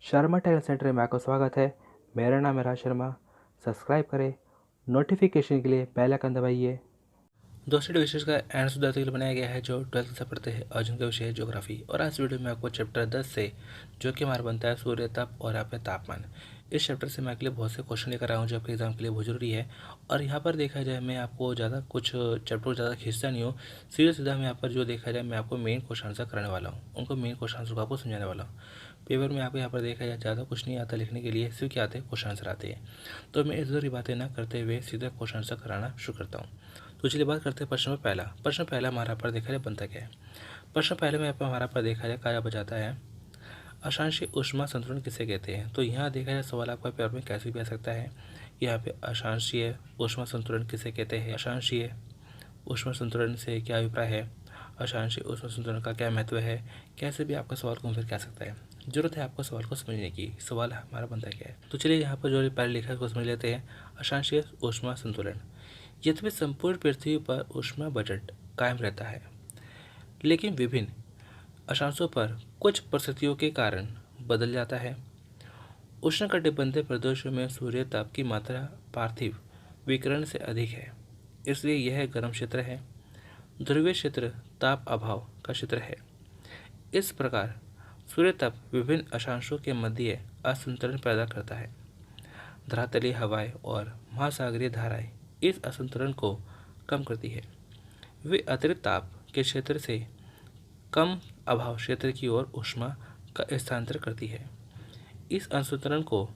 Sharma talent centre में आपका स्वागत है। मेरा नाम है राज शर्मा। सब्सक्राइब करें, नोटिफिकेशन के लिए बेल आइकन दबाइए। दूसरे विषय का एंड विद्यार्थियों के लिए बनाया गया है जो 12th से पढ़ते हैं और जिनका विषय है ज्योग्राफी। और आज वीडियो में आपको चैप्टर 10 से जो कि हमारा बनता है सूर्य ताप और यहाँ पे तापमान, इस चैप्टर से मैं आपके लिए बहुत से क्वेश्चन लेकर आया हूँ जो आपके एग्जाम के लिए बहुत जरूरी है। और यहाँ पर देखा जाए मैं आपको ज़्यादा कुछ चैप्टर को ज़्यादा खींचता नहीं हूँ, सीधे सीधा मैं यहाँ पर जो देखा जाए मैं आपको मेन क्वेश्चन आंसर कराने वाला हूँ, उनको मेन क्वेश्चन आंसर को आपको समझाने वाला हूँ। पेपर में आपको यहाँ पर देखा जाए ज़्यादा कुछ नहीं आता लिखने के लिए, सिर्फ क्या आते हैं क्वेश्चन आंसर आते हैं। तो मैं इधर ही बातें ना करते हुए सीधा क्वेश्चन आंसर कराना शुरू करता हूँ। तो चलिए बात करते हैं प्रश्न में पहला। प्रश्न पहला हमारा पर देखा जाए बनता क्या है। प्रश्न पहले में हमारा पर देखा जाए क्या बचाता है, अशांशीय ऊष्मा संतुलन किसे कहते हैं। तो यहाँ देखा जाए सवाल आपका पेपर में कैसे भी आ सकता है। यहाँ पे अशांशीय ऊष्मा संतुलन किसे कहते हैं, अशांशीय ऊष्मा संतुलन से क्या अभिप्राय है, अशांशीय ऊष्मा संतुलन का क्या महत्व है, कैसे भी आपका सवाल घूम फिर के आ सकता है। जरूरत है आपको सवाल को समझने की, सवाल हमारा बनता क्या है। तो चलिए यहाँ पर जो पहले लिखा है उसको समझ लेते हैं। अशांशीय ऊष्मा संतुलन, यद्यपि संपूर्ण पृथ्वी पर ऊष्मा बजट कायम रहता है, लेकिन विभिन्न अक्षांशों पर कुछ परिस्थितियों के कारण बदल जाता है। उष्णकटिबंधीय प्रदेशों में सूर्य ताप की मात्रा पार्थिव विकिरण से अधिक है, इसलिए यह गर्म क्षेत्र है। ध्रुवीय क्षेत्र ताप अभाव का क्षेत्र है। इस प्रकार सूर्य ताप विभिन्न अक्षांशों के मध्य असंतुलन पैदा करता है। धरातलीय हवाएं और महासागरीय धाराएं इस असंतुलन को कम करती है। वे अतिरिक्त ताप के क्षेत्र से कम अभाव क्षेत्र की ओर ऊष्मा का स्थानांतरण करती है। इस असंतुलन को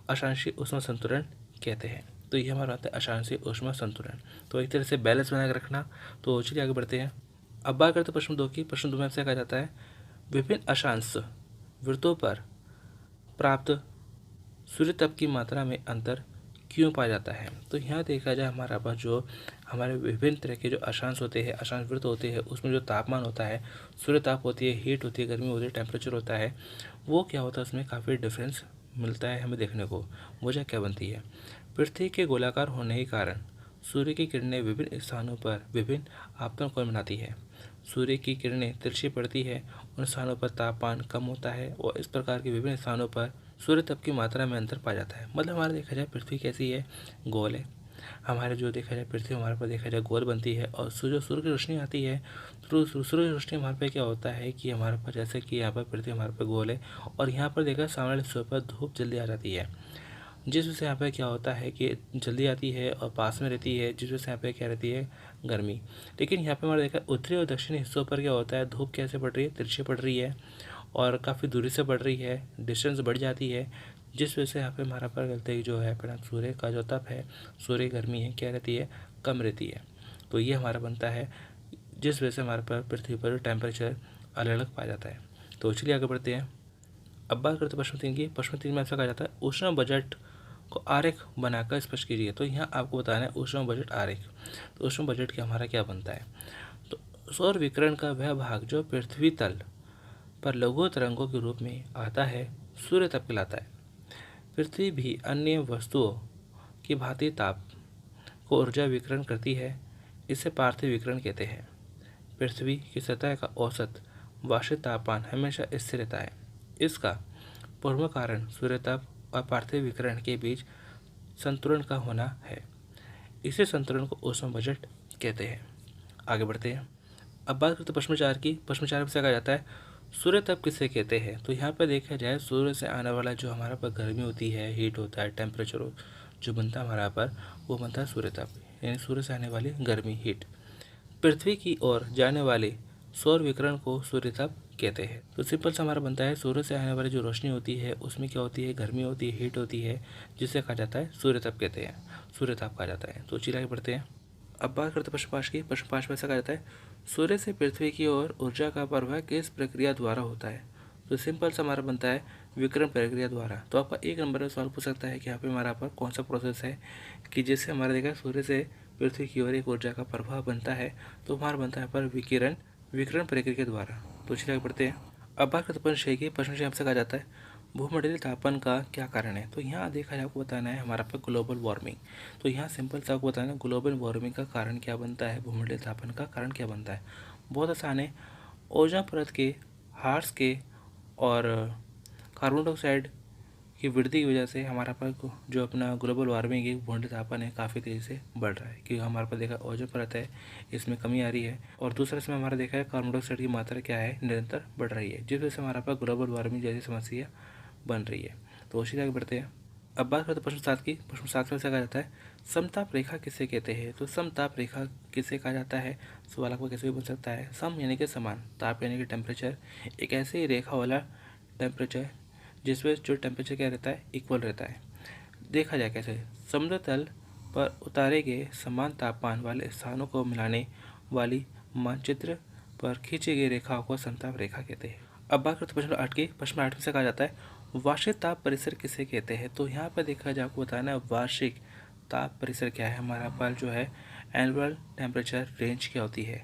अशांशीय ऊष्मा संतुलन कहते हैं। तो ये हमारा होता है अशांशीय ऊष्मा संतुलन। तो एक तरह से बैलेंस बना के रखना। तो चलिए आगे बढ़ते हैं। अब बात करते हैं प्रश्न 2 की। प्रश्न 2 में आपसे कहा जाता है विभिन्न अक्षांश वृत्तों पर प्राप्त सूर्य ताप की मात्रा में अंतर क्यों पाया जाता है। तो यहाँ देखा जाए हमारा पास जो हमारे विभिन्न तरह के जो अक्षांश होते हैं, अक्षांश वृत्त होते हैं, उसमें जो तापमान होता है, सूर्य ताप होती है, हीट होती है, गर्मी होती है, टेम्परेचर होता है, वो क्या होता है उसमें काफ़ी डिफरेंस मिलता है हमें देखने को। वजह क्या बनती है, पृथ्वी के गोलाकार होने के कारण सूर्य की किरणें विभिन्न स्थानों पर विभिन्न आपतन कोण बनाती है। सूर्य की किरणें तिरछी पड़ती है, उन स्थानों पर तापमान कम होता है और इस प्रकार के विभिन्न स्थानों पर सूर्य ताप की मात्रा में अंतर पाया जाता है। मतलब हमारा देखा जाए पृथ्वी कैसी है, गोल है। हमारे जो देखा जाए पृथ्वी हमारे पर देखा जाए गोल बनती है और सूर्य की रोशनी आती है तो सूर्य की रोशनी हमारे पे क्या होता है कि हमारे पास जैसे कि यहाँ पर पृथ्वी हमारे पे गोल है और यहाँ पर देखा सामने वाले हिस्सों पर धूप जल्दी आ जाती है, जिस वजह से यहाँ पर क्या होता है कि जल्दी आती है और पास में रहती है, जिस वजह से यहाँ पे क्या रहती है गर्मी। लेकिन यहाँ पे हमारा देखा उत्तरी और दक्षिणी हिस्सों पर क्या होता है, धूप कैसे पड़ रही है, तिरछी पड़ रही है और काफ़ी दूरी से बढ़ रही है, डिस्टेंस बढ़ जाती है, जिस वजह से यहाँ पे हमारा पर गलते ही जो है अपना सूर्य का जो तप है, सूर्य गर्मी है क्या रहती है, कम रहती है। तो ये हमारा बनता है जिस वजह से हमारे पर पृथ्वी पर टेम्परेचर अलग अलग पाया जाता है। तो चलिए आगे बढ़ते हैं। अब बात करते हैं प्रश्न 3 की। प्रश्न 3 में ऐसा कहा जाता है उष्ण बजट को आरेख बनाकर स्पष्ट कीजिए। तो यहाँ आपको बताना है उष्ण बजट आरेख। तो उष्ण बजट के हमारा क्या बनता है, तो सौर विकिरण का वह भाग जो पृथ्वी तल पर लघु तरंगों के रूप में आता है सूर्य ताप कहलाता है। पृथ्वी भी अन्य वस्तुओं की भांति ताप को ऊर्जा विकिरण करती है, इसे पार्थिव विकिरण कहते हैं। पृथ्वी की सतह का औसत वार्षिक तापमान हमेशा स्थिर रहता है। इसका पूर्व कारण सूर्यताप और पार्थिव विकिरण के बीच संतुलन का होना है। इसी संतुलन को उष्ण बजट कहते हैं। आगे बढ़ते हैं। अब बात करते हैं प्रश्न 4 की। प्रश्न 4 में से कहा जाता है सूर्य ताप किसे कहते हैं। तो यहाँ पर देखा जाए सूर्य से आने वाला जो हमारा पर गर्मी होती है, हीट होता है, टेम्परेचर जो बनता है हमारा पर, वो बनता है सूर्य ताप, यानी सूर्य से आने वाली गर्मी, हीट। पृथ्वी की ओर जाने वाले सौर विकिरण को सूर्य ताप कहते हैं। तो सिंपल सा हमारा बनता है सूर्य से आने वाली जो रोशनी होती है उसमें क्या होती है, गर्मी होती है, हीट होती है, जिसे कहा जाता है सूर्य ताप कहते हैं, सूर्य ताप कहा जाता है। तो चलिए आगे बढ़ते हैं। अब बात करते हैं प्रश्न 5 की। प्रश्न 5 में ऐसा कहा जाता है सूर्य से पृथ्वी की ओर ऊर्जा का प्रवाह किस प्रक्रिया द्वारा होता है। तो सिंपल सा हमारा बनता है विकिरण प्रक्रिया द्वारा। तो आपका एक नंबर में सवाल पूछ सकता है कि यहाँ पे हमारा पर कौन सा प्रोसेस है कि जिससे हमारा देखा सूर्य से पृथ्वी की ओर एक ऊर्जा का प्रवाह बनता है। तो हमारा बनता है पर विकिरण प्रक्रिया के द्वारा। तो चलिए आगे बढ़ते हैं। अब बात करते हैं प्रश्न 6 की। प्रश्न 6 हमसे कहा जाता है भूमंडलीय तापमान का क्या कारण है। तो यहाँ देखा जाए आपको बताना है हमारा पर ग्लोबल वार्मिंग। तो यहाँ सिंपल सा आपको बताना है ग्लोबल वार्मिंग का कारण क्या बनता है, भूमंडलीय तापमान का कारण क्या बनता है। बहुत आसान है, ओजोन परत के हार्स के और कार्बन डाइऑक्साइड की वृद्धि की वजह से हमारा पर जो अपना ग्लोबल वार्मिंग है, बढ़ते तापमान है, काफ़ी तेज़ी से बढ़ रहा है, क्योंकि हमारे पास देखा ओजोन परत है, इसमें कमी आ रही है। और दूसरा इसमें हमारा देखा है कार्बन डाइऑक्साइड की मात्रा क्या है, निरंतर बढ़ रही है, जिस वजह से हमारा पास ग्लोबल वार्मिंग जैसी समस्या बन रही है। तो उसी आगे बढ़ते हैं। अब बात करते हैं प्रश्न 7 की। प्रश्न 7 में से कहा जाता है समताप रेखा किसे कहते हैं। तो समताप रेखा किसे कहा जाता है, सवाल आपको कैसे भी बन सकता है। सम यानी कि समान, ताप यानी कि टेम्परेचर, एक ऐसी रेखा वाला टेम्परेचर जिसमें जो टेम्परेचर क्या रहता है, इक्वल रहता है। देखा जाए कैसे, समुद्र तल पर उतारे गए समान तापमान वाले स्थानों को मिलाने वाली मानचित्र पर खींची गई रेखाओं को समताप रेखा कहते हैं। अब बात करते हैं प्रश्न 8 की। प्रश्न 8 में से कहा जाता है वार्षिक ताप परिसर किसे कहते हैं। तो यहाँ पर देखा जाए, आपको बताना है वार्षिक ताप परिसर क्या है। हमारा पास जो है एनुअल टेम्परेचर रेंज क्या होती है।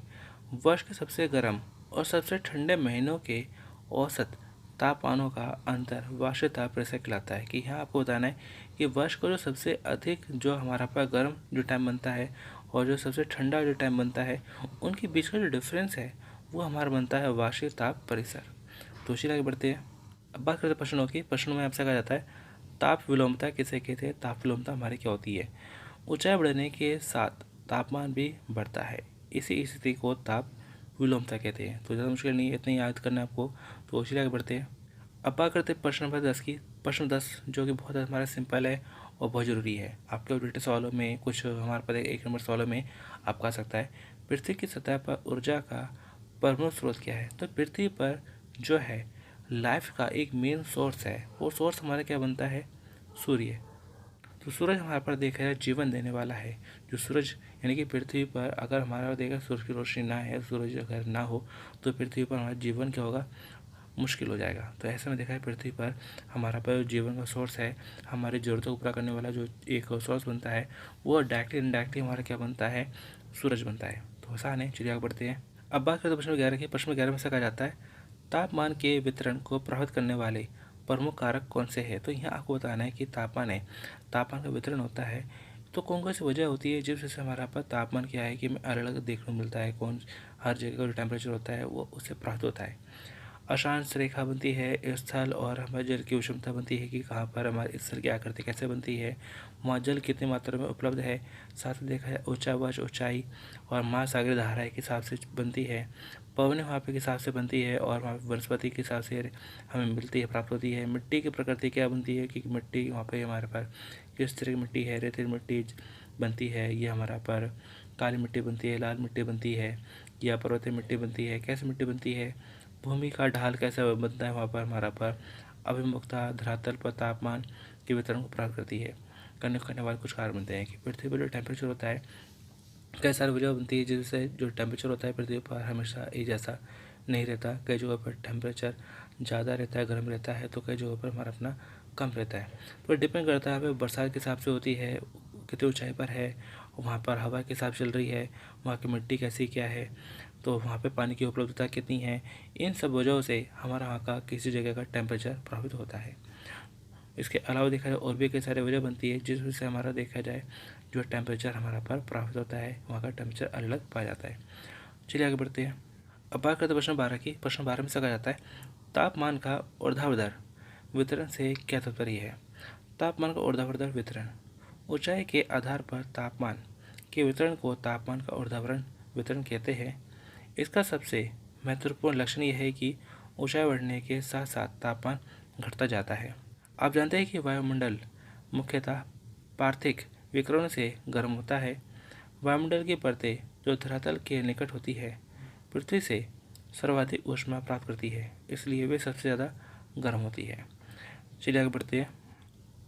वर्ष के सबसे गर्म और सबसे ठंडे महीनों के औसत तापमानों का अंतर वार्षिक ताप परिसर कहलाता है। कि यहाँ आपको बताना है कि वर्ष को जो सबसे अधिक जो हमारा पास गर्म जो टाइम बनता है और जो सबसे ठंडा जो टाइम बनता है, उनके बीच का जो डिफरेंस है वो हमारा बनता है वार्षिक ताप परिसर। तो उसी आगे बढ़ते हैं। अब बात करते हैं प्रश्नों की। प्रश्नों में आपसे कहा जाता है ताप विलोमता किसे कहते हैं। ताप विलोमता हमारी क्या होती है। ऊंचाई बढ़ने के साथ तापमान भी बढ़ता है, इसी स्थिति को ताप विलोमता कहते हैं। तो ज़्यादा मुश्किल नहीं है, इतना ही याद करना है आपको। तो उसी आगे बढ़ते हैं। अब बात करते हैं प्रश्न नंबर 10 की। प्रश्न 10 जो कि बहुत हमारा सिंपल है और बहुत ज़रूरी है। आपके रिलेटेड सवालों में कुछ हमारे पास एक नंबर सवालों में आपका आ सकता है पृथ्वी की सतह पर ऊर्जा का प्रमुख स्रोत क्या है। तो पृथ्वी पर जो है लाइफ का एक मेन सोर्स है, वो सोर्स हमारा क्या बनता है, सूर्य। तो सूरज हमारे पर देखा जाए जीवन देने वाला है। जो सूरज यानी कि पृथ्वी पर अगर हमारा देखा सूरज की रोशनी ना है, सूरज अगर ना हो, तो पृथ्वी पर हमारा जीवन क्या होगा, मुश्किल हो जाएगा। तो ऐसे में देखा है पृथ्वी पर हमारा पर जीवन का सोर्स है, हमारी ज़रूरतों को पूरा करने वाला जो एक सोर्स बनता है, वो डायरेक्टली इनडायरेक्टली हमारा क्या बनता है, सूरज बनता है। तो आसान है, चलिए आगे बढ़ते हैं। अब बात करते हैं प्रश्न 11 की। प्रश्न 11 में से कहा जाता है तापमान के वितरण को प्रभावित करने वाले प्रमुख कारक कौन से हैं। तो यहाँ आपको बताना है कि तापमान है, तापमान का वितरण होता है, तो कौन कौन सी वजह होती है जिस वजह से हमारा पर तापमान क्या है कि अलग अलग देखने को मिलता है। कौन हर जगह का जो टेम्परेचर होता है वो उससे प्रभावित होता है। अशांत रेखा बनती है स्थल और हमारे जल की उष्णता बनती है कि कहाँ पर हमारे स्थल की आकृति कैसे बनती है, वहाँ जल कितनी मात्रा में उपलब्ध है। साथ ही देखा है ऊंचावाच ऊंचाई और महासागरीय धाराएं के हिसाब से बनती है। पवनें वहाँ पे के हिसाब से बनती है और वहाँ वनस्पति के हिसाब से हमें मिलती है, प्राप्त होती है। मिट्टी की प्रकृति क्या बनती है कि मिट्टी वहाँ पे हमारे पास किस तरह की मिट्टी है, रेतीली मिट्टी बनती है, ये हमारा पर काली मिट्टी बनती है, लाल मिट्टी बनती है, या पर्वतीय मिट्टी बनती है, कैसी मिट्टी बनती है। भूमि का ढाल कैसा बनता है, वहाँ पर हमारा पर अभिमुखता धरातल पर तापमान के वितरण को प्राप्त करती है। करने वाले कुछ कारण बनते हैं कि पृथ्वी पर जो टेम्परेचर होता है, कई सारी वजह बनती है जिससे जो टेम्परेचर होता है पृथ्वी पर हमेशा एक जैसा नहीं रहता। कई जगहों पर टेम्परेचर ज़्यादा रहता है, गर्म रहता है, तो कई जगहों पर हमारा अपना कम रहता है। तो डिपेंड करता है बरसात के हिसाब से होती है, कितनी ऊंचाई पर है, वहाँ पर हवा के हिसाब चल रही है, वहाँ की मिट्टी कैसी क्या है, तो वहाँ पे पानी की उपलब्धता कितनी है। इन सब वजहों से हमारा वहाँ का किसी जगह का टेम्परेचर प्रभावित होता है। इसके अलावा देखा जाए और भी कई सारी वजह बनती है जिस वजह से हमारा देखा जाए जो टेम्परेचर हमारा पर प्रभावित होता है, वहाँ का टेम्परेचर अलग अलग पाया जाता है। चलिए आगे बढ़ते हैं। अब बात करते हैं प्रश्न 12 की। प्रश्न 12 में से कहा जाता है तापमान का ऊर्ध्वाधर वितरण से क्या तात्पर्य है। तापमान का ऊर्ध्वाधर वितरण, ऊंचाई के आधार पर तापमान के वितरण को तापमान का ऊर्ध्वाधर वितरण कहते हैं। इसका सबसे महत्वपूर्ण लक्षण यह है कि ऊंचाई बढ़ने के साथ साथ तापमान घटता जाता है। आप जानते हैं कि वायुमंडल मुख्यतः पार्थिक विकिरण से गर्म होता है। वायुमंडल की परतें जो धरातल के निकट होती है पृथ्वी से सर्वाधिक ऊष्मा प्राप्त करती है, इसलिए वे सबसे ज़्यादा गर्म होती है। चलिए आगे बढ़ते हैं।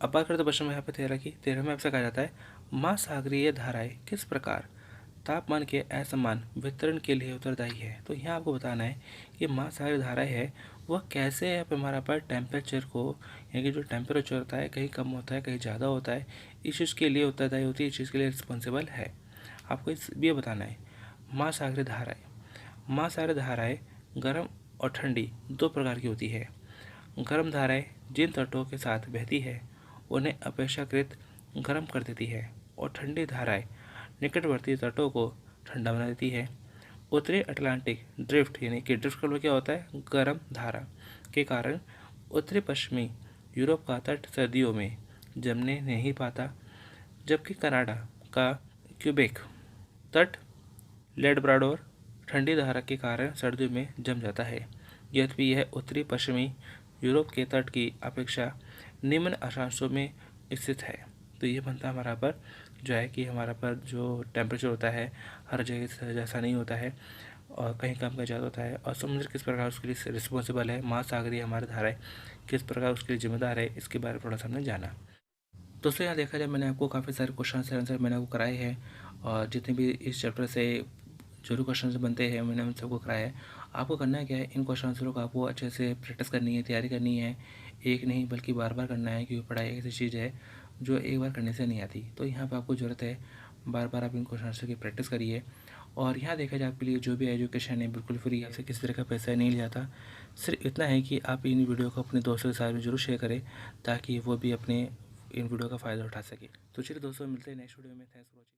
अब बात करते प्रश्न में यहाँ पे 13 की। 13 में आपसे कहा जाता है महासागरीय धाराएं किस प्रकार तापमान के असमान वितरण के लिए उत्तरदायी है। तो यहाँ आपको बताना है कि महासागरीय धाराएं है वह कैसे है हमारा पर टेम्परेचर को, यानी कि जो टेम्परेचर होता है कहीं कम होता है कहीं ज़्यादा होता है, इस चीज़ के लिए उत्तरदायी होती है, इस चीज़ के लिए रिस्पॉन्सिबल है। आपको ये बताना है महासागरीय धाराएं, महासागरीय धाराएं गर्म और ठंडी दो प्रकार की होती है। गर्म धाराएं जिन तटों के साथ बहती है उन्हें अपेक्षाकृत गर्म कर देती है और ठंडी धाराएं निकटवर्ती तटों को ठंडा बना देती है। उत्तरी अटलांटिक ड्रिफ्ट यानी कि ड्रिफ्ट का मतलब क्या होता है, गर्म धारा के कारण उत्तरी पश्चिमी यूरोप का तट सर्दियों में जमने नहीं पाता, जबकि कनाडा का क्यूबेक तट लेडब्राडोर ठंडी धारा के कारण सर्दियों में जम जाता है। यद्यपि यह उत्तरी पश्चिमी यूरोप के तट की अपेक्षा निम्न अक्षांशों में स्थित है। तो ये बनता है हमारा पर जो है कि हमारा पर जो टेम्परेचर होता है हर जगह जैसा नहीं होता है, और कहीं कम कहीं ज़्यादा होता है। और समुद्र किस प्रकार उसके लिए रिस्पॉन्सिबल है, महासागरीय हमारी धाराएं किस प्रकार उसके लिए जिम्मेदार है, इसके बारे में थोड़ा सा हमने जाना। दोस्तों यहाँ देखा जाए मैंने आपको काफ़ी सारे क्वेश्चन आंसर मैंने आपको कराए हैं, और जितने भी इस चैप्टर से जो भी क्वेश्चन बनते हैं मैंने उन सबको कराया है। आपको करना है क्या है, इन क्वेश्चन आंसरों को आपको अच्छे से प्रैक्टिस करनी है, तैयारी करनी है। एक नहीं बल्कि बार बार करना है, क्योंकि पढ़ाई ऐसी चीज़ है जो एक बार करने से नहीं आती। तो यहाँ पर आपको ज़रूरत है बार बार आप इन क्वेश्चन आंसर की प्रैक्टिस करिए। और यहाँ देखा जाए आपके लिए जो भी एजुकेशन है बिल्कुल फ्री है, आपसे किसी तरह का पैसा नहीं लिया जाता। सिर्फ इतना है कि आप इन वीडियो को अपने दोस्तों के साथ में जरूर शेयर करें, ताकि वो भी अपने इन वीडियो का फ़ायदा उठा सके। तो चलिए दोस्तों, मिलते हैं नेक्स्ट वीडियो में। Thanks for watching.